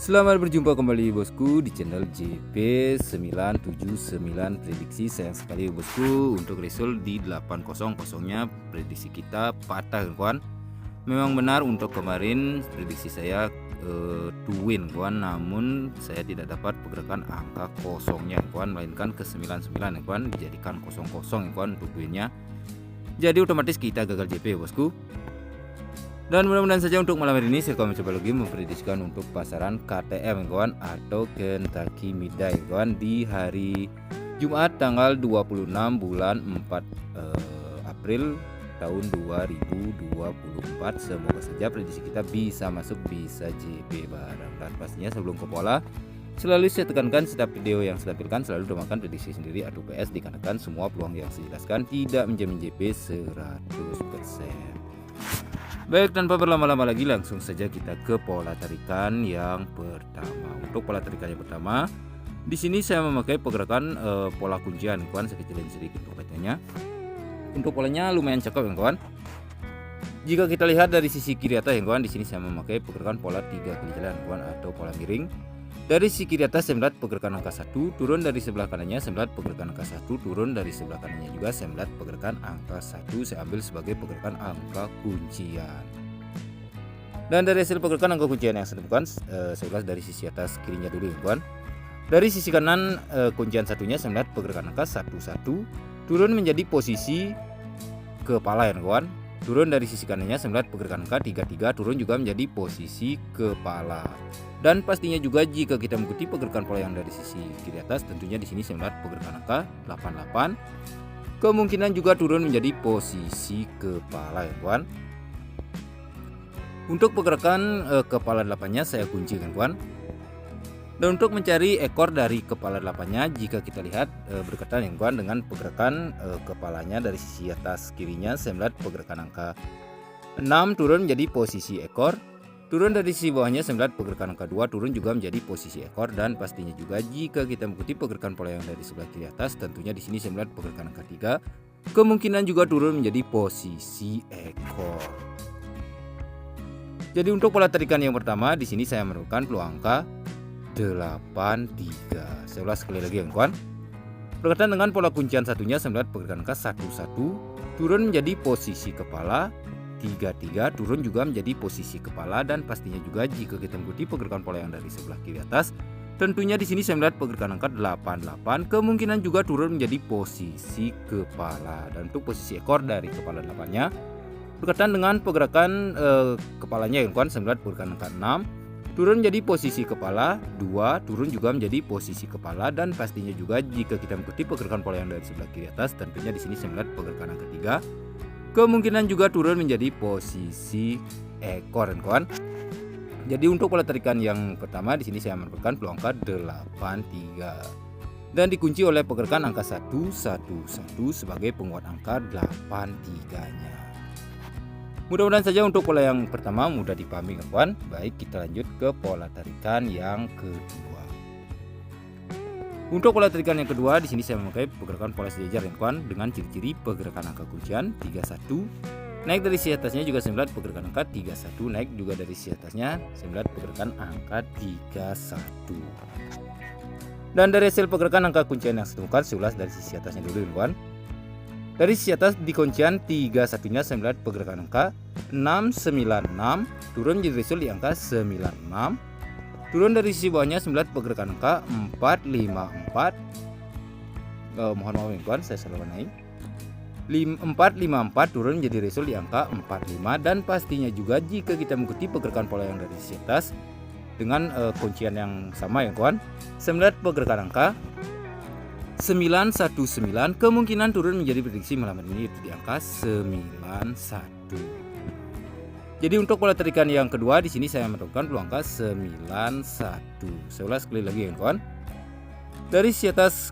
Selamat berjumpa kembali bosku di channel JP979 prediksi. Sayang sekali bosku, untuk result di 800 nya prediksi kita patah kawan. Memang benar untuk kemarin prediksi saya to win kawan, namun saya tidak dapat pergerakan angka kosongnya kawan, melainkan ke 99 kawan, dijadikan 00 kawan untuk winnya. Jadi otomatis kita gagal JP bosku. Dan mudah-mudahan saja untuk malam hari ini saya akan mencoba lagi memprediksikan untuk pasaran KTM kawan, atau Kentucky Midday kawan, di hari Jumat tanggal 26 bulan 4 April tahun 2024. Semoga saja prediksi kita bisa masuk, bisa JP barang. Dan pastinya sebelum ke pola, selalu saya tekankan setiap video yang saya tampilkan selalu domakan prediksi sendiri adu PS, dikarenakan semua peluang yang saya jelaskan tidak menjamin JP 100%. Baik, tanpa berlama-lama lagi langsung saja kita ke pola tarikan yang pertama. Untuk pola tarikan yang pertama, di sini saya memakai pergerakan pola kuncian kawan, saya kecilin sedikit pokoknya. Untuk polanya lumayan cakep ya kawan. Jika kita lihat dari sisi kiri atas ya kawan, di sini saya memakai pergerakan pola 3 kali jalan kawan, atau pola miring. Dari sisi kiri atas saya melihat pergerakan angka 1, turun dari sebelah kanannya saya melihat pergerakan angka 1, turun dari sebelah kanannya juga saya melihat pergerakan angka 1, saya ambil sebagai pergerakan angka kuncian. Dan dari hasil pergerakan angka kuncian yang saya temukan, saya ulas dari sisi atas kirinya dulu kawan. Dari sisi kanan kuncian satunya saya melihat pergerakan angka 11, turun menjadi posisi kepala ya kawan. Turun dari sisi kanannya saya melihat pergerakan angka 33, turun juga menjadi posisi kepala. Dan pastinya juga jika kita mengikuti pergerakan pola yang dari sisi kiri atas, tentunya di sini saya melihat pergerakan angka 88, kemungkinan juga turun menjadi posisi kepala ya kawan. Untuk pergerakan kepala 8-nya saya kuncikan kawan. Dan untuk mencari ekor dari kepala 8-nya, jika kita lihat berkaitan ya kawan dengan pergerakan kepalanya dari sisi atas kirinya, saya melihat pergerakan angka 6 turun menjadi posisi ekor. Turun dari sisi bawahnya saya melihat pergerakan angka 2 turun juga menjadi posisi ekor. Dan pastinya juga jika kita mengikuti pergerakan pola yang dari sebelah kiri atas, tentunya di sini saya melihat pergerakan angka 3, kemungkinan juga turun menjadi posisi ekor. Jadi untuk pola tarikan yang pertama, di sini saya menemukan peluang angka 83. Saya ulas sekali lagi ya kawan. Berkaitan dengan pola kuncian satunya saya melihat pergerakan angka 11, turun menjadi posisi kepala. 33 turun juga menjadi posisi kepala. Dan pastinya juga jika kita mengikuti pergerakan pola yang dari sebelah kiri atas, tentunya di sini saya melihat pergerakan angka 88, kemungkinan juga turun menjadi posisi kepala. Dan untuk posisi ekor dari kepala 8-nya, berkaitan dengan pergerakan kepalanya yang kawan, saya melihat pergerakan angka 6, turun menjadi posisi kepala. 2 turun juga menjadi posisi kepala. Dan pastinya juga jika kita mengikuti pergerakan pola yang dari sebelah kiri atas, tentunya di sini saya melihat pergerakan angka 3, kemungkinan juga turun menjadi posisi ekor kawan. Jadi untuk pola tarikan yang pertama, di sini saya menemukan peluang angka 83 dan dikunci oleh pergerakan angka 111 sebagai penguat angka 83-nya. Mudah-mudahan saja untuk pola yang pertama mudah dipahami kawan. Baik, kita lanjut ke pola tarikan yang kedua. Untuk pola tarikan yang kedua, di sini saya memakai pergerakan pola sejajar ya kawan, dengan ciri-ciri pergerakan angka kuncian 31. Naik dari sisi atasnya juga saya melihat pergerakan angka 31, naik juga dari sisi atasnya saya melihat pergerakan angka 31. Dan dari hasil pergerakan angka kuncian yang saya temukan, saya ulas dari sisi atasnya dulu kawan. Dari sisi atas di kuncian 31-nya saya melihat pergerakan angka 696, turun menjadi result di angka 96. Turun dari sisi bawahnya saya melihat pergerakan angka 454. Mohon maaf ya kawan, saya salah naik. 454 turun menjadi result di angka 45. Dan pastinya juga jika kita mengikuti pergerakan pola yang dari sisi atas dengan kuncian yang sama ya kawan, saya melihat pergerakan angka 919, kemungkinan turun menjadi prediksi malam ini itu di angka 91. Jadi untuk pola tarikan yang kedua, di sini saya menemukan peluang angka 91. Saya ulas sekali lagi ya kawan. Dari sisi atas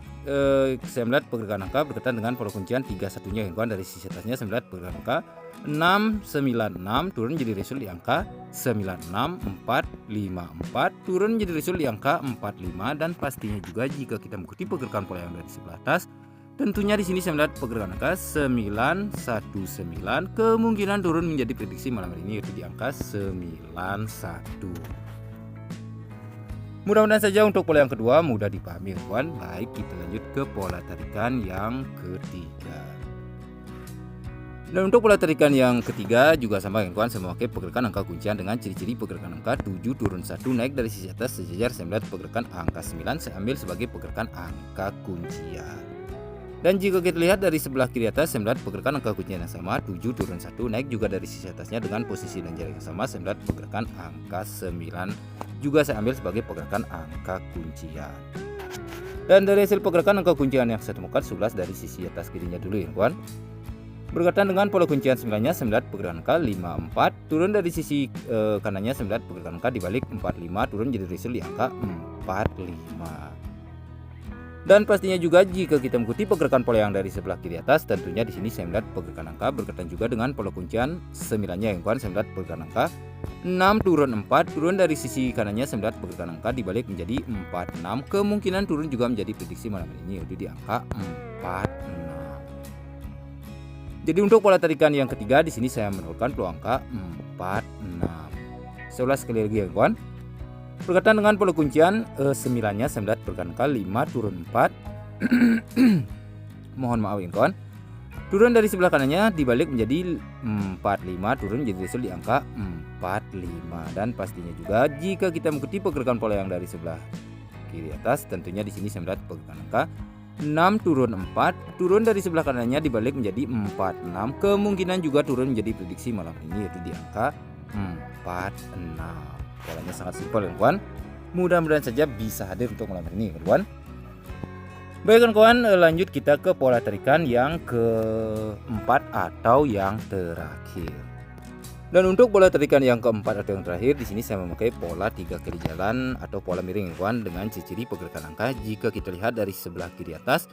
saya melihat pergerakan angka berkaitan dengan pola kuncian 31-nya ya kawan. Dari sisi atasnya saya melihat pergerakan angka 696, turun menjadi result di angka 96454, turun menjadi result di angka 45. Dan pastinya juga jika kita mengikuti pergerakan pola yang dari sebelah atas, tentunya di sini saya melihat pergerakan angka 919, kemungkinan turun menjadi prediksi malam hari ini yaitu di angka 91. Mudah-mudahan saja untuk pola yang kedua mudah dipahami kawan. Baik, kita lanjut ke pola tarikan yang ketiga. Dan untuk pola tarikan yang ketiga juga sama kawan, memakai pergerakan angka kuncian dengan ciri-ciri pergerakan angka 7 turun 1 naik dari sisi atas sejajar. Saya melihat pergerakan angka 9 saya ambil sebagai pergerakan angka kuncian. Dan jika kita lihat dari sebelah kiri atas, saya melihat pergerakan angka kuncian yang sama 7 turun 1 naik juga dari sisi atasnya dengan posisi dan jarak yang sama. Saya melihat pergerakan angka 9 juga saya ambil sebagai pergerakan angka kuncian. Dan dari hasil pergerakan angka kuncian yang saya temukan 11 dari sisi atas kirinya dulu ya kawan. Berkaitan dengan pola kuncian 9-nya, saya melihat pergerakan angka 54 turun dari sisi kanannya. Saya melihat pergerakan angka dibalik 45 turun jadi resul di angka 45. Dan pastinya juga jika kita mengikuti pergerakan pola yang dari sebelah kiri atas, tentunya di sini saya melihat pergerakan angka berkaitan juga dengan pola kuncian 9-nya yang kawan. Saya melihat pergerakan angka 6 turun 4 turun dari sisi kanannya. Saya melihat pergerakan angka dibalik menjadi 46. Kemungkinan turun juga menjadi prediksi malam ini yaitu di angka 46. Jadi untuk pola tarikan yang ketiga di sini saya menurunkan peluang angka 46. Saya ulas sekali lagi ya kawan. Berkaitan dengan pola kuncian 9-nya, saya melihat pergerakan angka 5 turun 4 mohon maaf ya kawan, turun dari sebelah kanannya dibalik menjadi 45 turun jadi resul di angka 45. Dan pastinya juga jika kita mengikuti pergerakan pola yang dari sebelah kiri atas, tentunya di sini saya melihat pergerakan angka 6 turun 4 turun dari sebelah kanannya dibalik menjadi 46. Kemungkinan juga turun menjadi prediksi malam ini yaitu di angka 46. Polanya sangat simpel kawan. Mudah-mudahan saja bisa hadir untuk malam ini kawan. Baik kawan, lanjut kita ke pola tarikan yang keempat atau yang terakhir. Dan untuk pola tarikan yang keempat atau yang terakhir di sini saya memakai pola 3 kali jalan atau pola miring kawan dengan ciri-ciri pergerakan angka. Jika kita lihat dari sebelah kiri atas,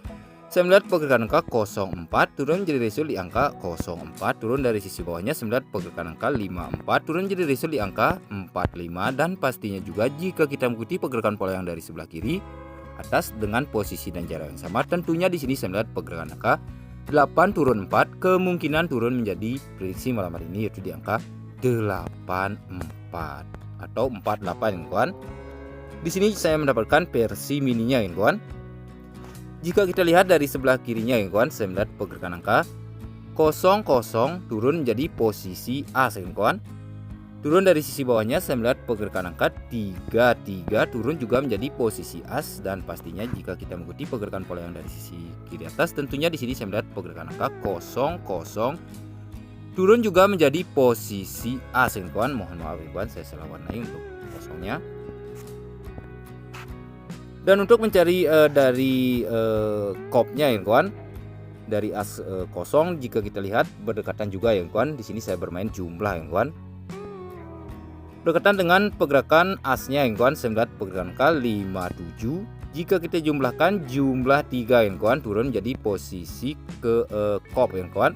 saya melihat pergerakan angka 04 turun jadi resul di angka 04. Turun dari sisi bawahnya saya melihat pergerakan angka 54 turun jadi resul di angka 45. Dan pastinya juga jika kita mengikuti pergerakan pola yang dari sebelah kiri atas dengan posisi dan jarak yang sama, tentunya di sini saya melihat pergerakan angka 8 turun 4 kemungkinan turun menjadi prediksi malam hari ini yaitu di angka 84 atau 48 kawan. Di sini saya mendapatkan versi mininya ya kawan. Jika kita lihat dari sebelah kirinya ya kawan, saya melihat pergerakan angka 00 turun menjadi posisi as ya kawan. Turun dari sisi bawahnya saya melihat pergerakan angka 33 turun juga menjadi posisi as. Dan pastinya jika kita mengikuti pergerakan pola yang dari sisi kiri atas, tentunya di sini saya melihat pergerakan angka 00 turun juga menjadi posisi as ya kawan. Mohon maaf ya kawan, saya salah warnai untuk kosongnya. Dan untuk mencari dari kopnya ya kawan, dari as kosong jika kita lihat berdekatan juga ya kawan. Di sini saya bermain jumlah ya kawan. Berdekatan dengan pergerakan asnya ya kawan, saya melihat pergerakan angka 57. Jika kita jumlahkan jumlah 3 ya kawan, turun jadi posisi ke kop ya kawan.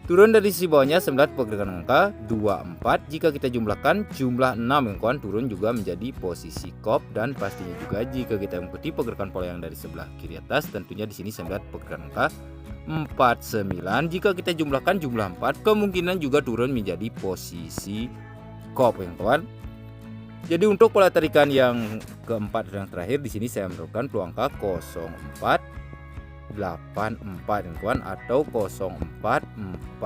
Turun dari sisi bawahnya saya melihat pergerakan angka 24. Jika kita jumlahkan jumlah 6 yang kawan, turun juga menjadi posisi kop. Dan pastinya juga jika kita mengikuti pergerakan pola yang dari sebelah kiri atas, tentunya di sini saya melihat pergerakan angka 49. Jika kita jumlahkan jumlah 4 kemungkinan juga turun menjadi posisi kop yang kawan. Jadi untuk pola tarikan yang keempat dan yang terakhir di sini saya menurunkan peluang angka 04 84 yang kawan atau 0448.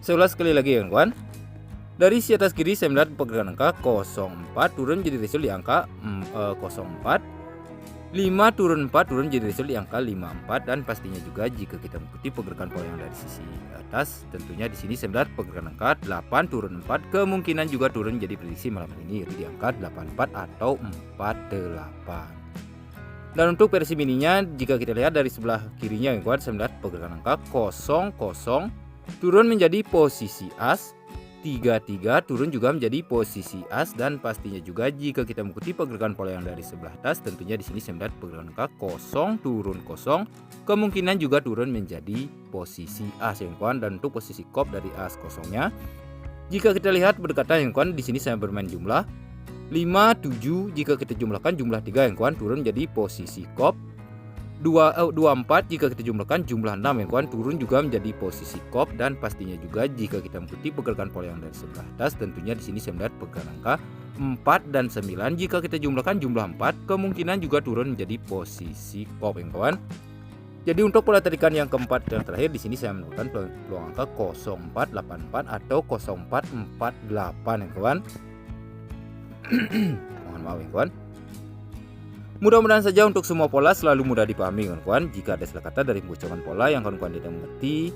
Saya ulas sekali lagi ya kawan. Dari sisi atas kiri saya melihat pergerakan angka 04 turun jadi resul di angka 04. 5 turun 4 turun jadi resul di angka 54. Dan pastinya juga jika kita mengikuti pergerakan pola yang dari sisi atas, tentunya di sini saya melihat pergerakan angka 8 turun 4 kemungkinan juga turun jadi prediksi malam ini yaitu di angka 84 atau 48. Dan untuk versi mininya jika kita lihat dari sebelah kirinya ya kawan, saya melihat pergerakan angka 00 turun menjadi posisi as. 33 turun juga menjadi posisi as. Dan pastinya juga jika kita mengikuti pergerakan pola yang dari sebelah atas, tentunya di sini saya melihat pergerakan angka 0 turun 0 kemungkinan juga turun menjadi posisi as ya kawan. Dan untuk posisi kop dari as kosongnya, jika kita lihat berdekatan ya kawan, di sini saya bermain jumlah 5, 7. Jika kita jumlahkan jumlah 3 yang kawan, turun jadi posisi kop. 24 jika kita jumlahkan jumlah 6 ya kawan, turun juga menjadi posisi kop. Dan pastinya juga jika kita mengikuti pergerakan pola yang dari sebelah atas, tentunya di sini saya melihat pergerakan angka 4 dan 9 jika kita jumlahkan jumlah 4 kemungkinan juga turun menjadi posisi kop ya kawan. Jadi untuk pola tarikan yang keempat dan terakhir di sini saya menemukan peluang angka 0484 atau 0448 ya kawan. Mohon maaf ya kawan. Mudah-mudahan saja untuk semua pola selalu mudah dipahami kawan. Jika ada salah kata dari pengucapan pola yang kawan-kawan tidak mengerti,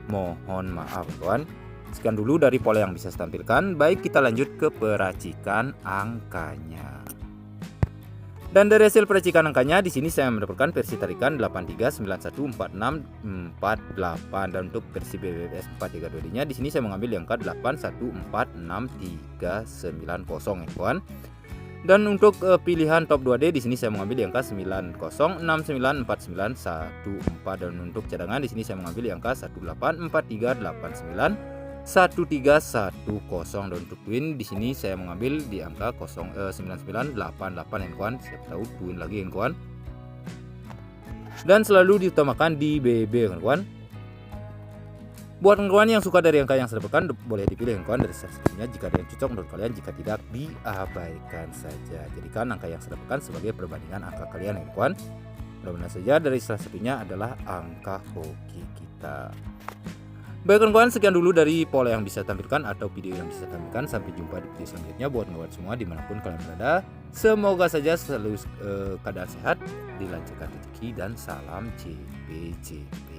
mohon maaf kawan. Sekian dulu dari pola yang bisa saya tampilkan. Baik, kita lanjut ke peracikan angkanya. Dan dari hasil peracikan angkanya di sini saya mendapatkan versi tarikan 83914648 dan untuk versi BBBS 432D-nya di sini saya mengambil yang angka 814639 ya kawan. Dan untuk pilihan top 2D di sini saya mengambil yang angka 90694914 dan untuk cadangan di sini saya mengambil yang angka 1843891310 dan untuk twin di sini saya mengambil di angka 9988 ya kawan. Siapa tahu twin lagi ya kawan. Dan selalu diutamakan di BB ya kawan. Buat kawan yang suka dari angka yang saya dapatkan boleh dipilih kawan dari selanjutnya. Jika ada yang cocok menurut kalian, jika tidak diabaikan saja. Jadikan angka yang saya dapatkan sebagai perbandingan angka kalian kawan. Mudah-mudahan saja dari salah satunya adalah angka hoki kita. Baik kawan, sekian dulu dari pola yang bisa tampilkan atau video yang bisa tampilkan. Sampai jumpa di video selanjutnya buat kawan semua dimanapun kalian berada. Semoga saja selalu keadaan sehat, dilancarkan rezeki dan salam JPJP.